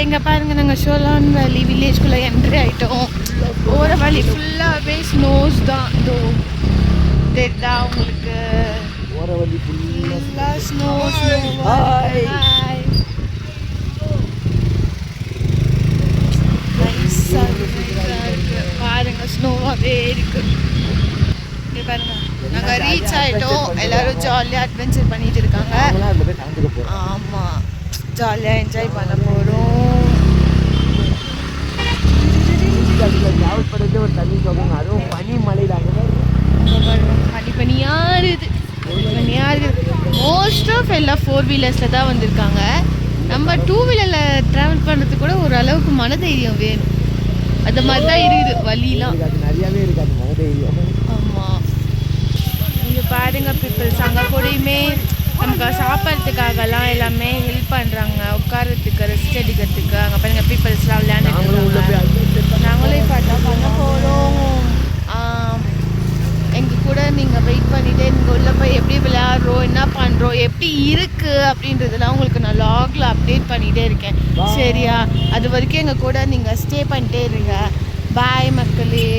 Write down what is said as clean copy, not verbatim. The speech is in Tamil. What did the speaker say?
இங்கே பாருங்க, நாங்கள் ஷோலான் வேலி வில்லேஜ்குள்ளே என்ட்ரி ஆகிட்டோம். போகிற வழி ஃபுல்லாகவே ஸ்னோஸ் தான். இதோ தெரியுதா உங்களுக்கு? போகிற வழி ஃபுல்லாக ஸ்னோ. பாருங்க, ஸ்னோவாகவே இருக்கு. இங்கே பாருங்க, நாங்கள் ரீச் ஆகிட்டோம். எல்லாரும் ஜாலியாக அட்வென்ச்சர் பண்ணிட்டு இருக்காங்க. ஆமாம், ஜாலியாக என்ஜாய் பண்ண போகிறோம். ஒரு தண்ணி சொல்லுங்க, அதுவும் பனி மலை தாங்க. பனியாக இருக்குது. மோஸ்ட் ஆஃப் எல்லாம் 4 வீலர்ஸில் தான் வந்திருக்காங்க. நம்ம 2 வீலரில் ட்ராவல் பண்ணுறதுக்கு கூட ஓரளவுக்கு மனதைரியம் வேணும். அந்த மாதிரி தான் இருக்குது வழியெலாம். நிறையாவே இருக்காது மனதைரியம். ஆமாம், இங்கே பாருங்க பீப்புள்ஸ் அங்கே கூடயுமே நமக்கு சாப்பிட்றதுக்காகலாம் எல்லாமே ஹெல்ப் பண்ணுறாங்க. உட்காரத்துக்கு, ரெஸ்ட் எடுக்கிறதுக்கு. அங்கே பாருங்க பீப்புள்ஸ்லாம் விளையாண்டுருக்காங்க. நாங்களும் இப்போ அதான் பண்ண போகிறோம். எங்கள் கூட நீங்கள் வெயிட் பண்ணிவிட்டு நீங்கள் உள்ளே போய் எப்படி விளையாடுறோம், என்ன பண்ணுறோம், எப்படி இருக்குது அப்படின்றதெல்லாம் உங்களுக்கு நான் லாகில் அப்டேட் பண்ணிகிட்டே இருக்கேன். சரியா? அது வரைக்கும் எங்கள் கூட நீங்கள் ஸ்டே பண்ணிட்டே இருங்க. பாய் மக்களே.